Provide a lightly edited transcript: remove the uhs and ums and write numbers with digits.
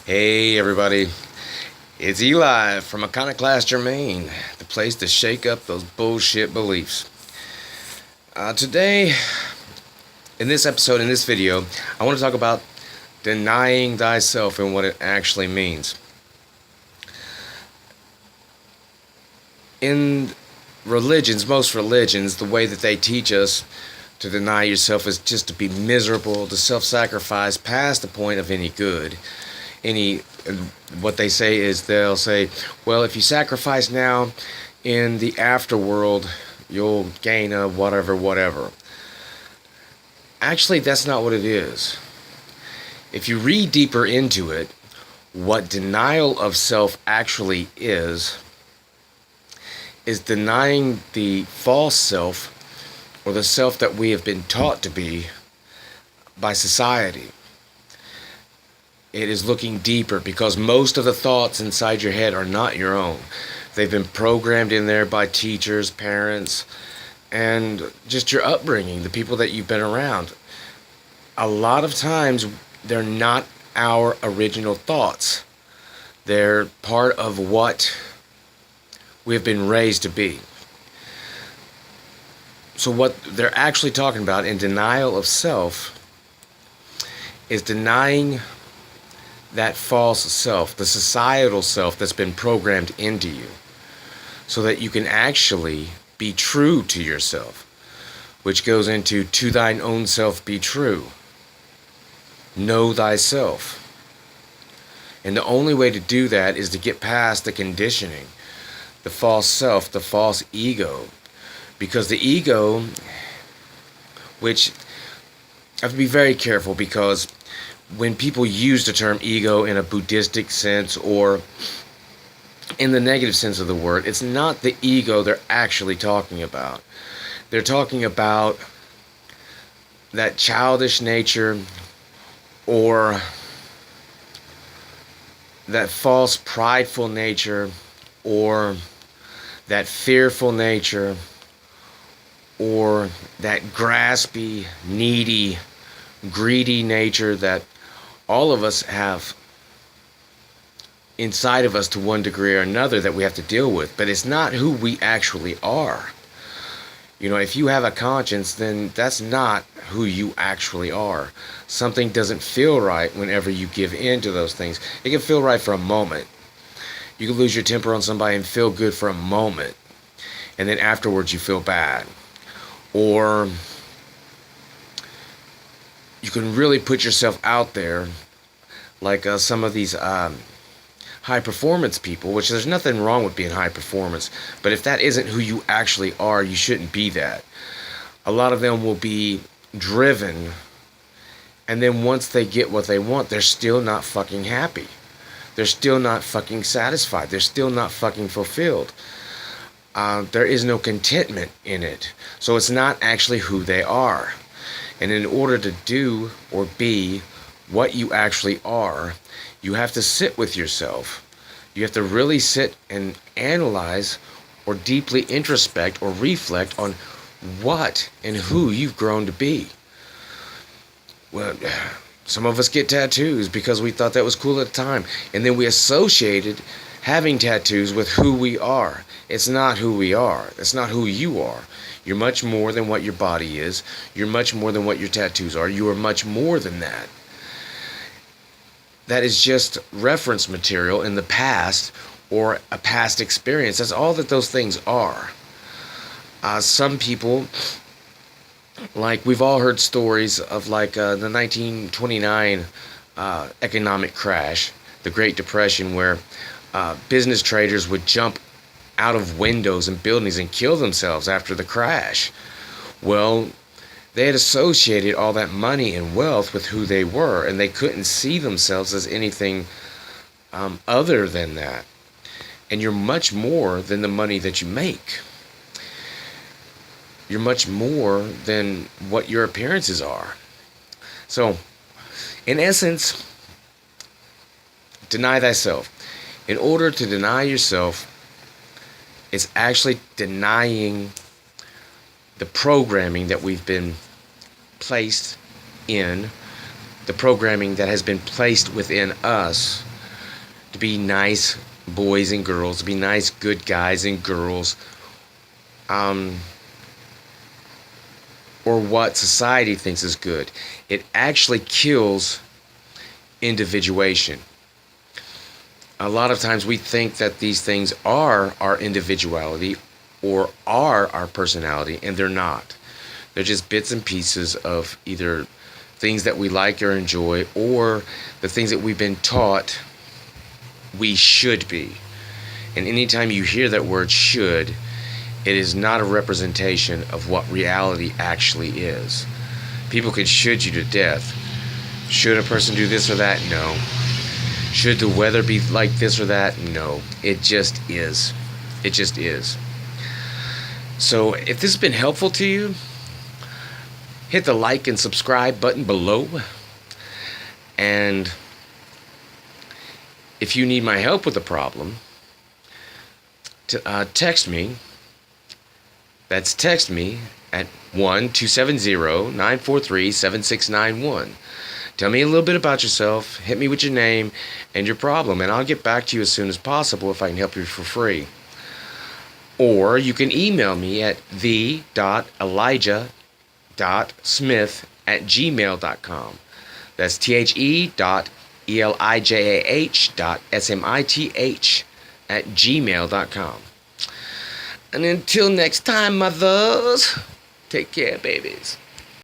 Hey everybody, it's Eli from Iconoclast Germain, the place to shake up those bullshit beliefs. Today, in this episode, in this video, I want to talk about denying thyself and what it actually means. In religions, most religions, the way that they teach us to deny yourself is just to be miserable, to self-sacrifice past the point of any good. What they say is they'll say, well, if you sacrifice now, in the afterworld you'll gain a whatever. Actually, that's not what it is. If you read deeper into it, what denial of self actually is denying the false self, or the self that we have been taught to be by society. It is looking deeper, because most of the thoughts inside your head are not your own. They've been programmed in there by teachers, parents, and just your upbringing, the people that you've been around. A lot of times, they're not our original thoughts. They're part of what we've been raised to be. So what they're actually talking about in denial of self is denying that false self, the societal self that's been programmed into you, so that you can actually be true to yourself, which goes into to thine own self be true. Know thyself. And the only way to do that is to get past the conditioning, the false self, the false ego. Because the ego, which I have to be very careful, because when people use the term ego in a Buddhistic sense or in the negative sense of the word, it's not the ego they're actually talking about. They're talking about that childish nature, or that false prideful nature, or that fearful nature, or that graspy, needy, greedy nature that all of us have inside of us to one degree or another that we have to deal with. But it's not who we actually are. You know, if you have a conscience, then that's not who you actually are. Something doesn't feel right whenever you give in to those things. It can feel right for a moment. You can lose your temper on somebody and feel good for a moment, and then afterwards you feel bad. Or you can really put yourself out there, like some of these high performance people, which there's nothing wrong with being high performance, but if that isn't who you actually are, you shouldn't be that. A lot of them will be driven, and then once they get what they want, they're still not fucking happy. They're still not fucking satisfied. They're still not fucking fulfilled. There is no contentment in it. So it's not actually who they are. And in order to do or be what you actually are, you have to sit with yourself. You have to really sit and analyze, or deeply introspect or reflect on what and who you've grown to be. Well, some of us get tattoos because we thought that was cool at the time, and then we associated having tattoos with who we are. It's not who we are. It's not who you are. You're much more than what your body is. You're much more than what your tattoos are. You are much more than that. That is just reference material in the past, or a past experience. That's all that those things are. Some people, like, we've all heard stories of the 1929 economic crash, the Great Depression, where business traders would jump out of windows and buildings and kill themselves after the crash. Well, they had associated all that money and wealth with who they were, and they couldn't see themselves as anything other than that. And you're much more than the money that you make. You're much more than what your appearances are. So, in essence, deny thyself. In order to deny yourself, it's actually denying the programming that we've been placed in, the programming that has been placed within us to be nice boys and girls, to be nice, good guys and girls, or what society thinks is good. It actually kills individuation. A lot of times we think that these things are our individuality or are our personality, and they're not. They're just bits and pieces of either things that we like or enjoy, or the things that we've been taught we should be. And anytime you hear that word should, it is not a representation of what reality actually is. People can should you to death. Should a person do this or that? No. Should the weather be like this or that? No. It just is. It just is. So if this has been helpful to you, hit the like and subscribe button below. And if you need my help with the problem, text me. That's text me at 1-270-943-7691. Tell me a little bit about yourself, hit me with your name and your problem, and I'll get back to you as soon as possible if I can help you for free. Or you can email me at the.elijah.smith@gmail.com. That's the.elijah.smith@gmail.com. And until next time, mothers, take care, babies.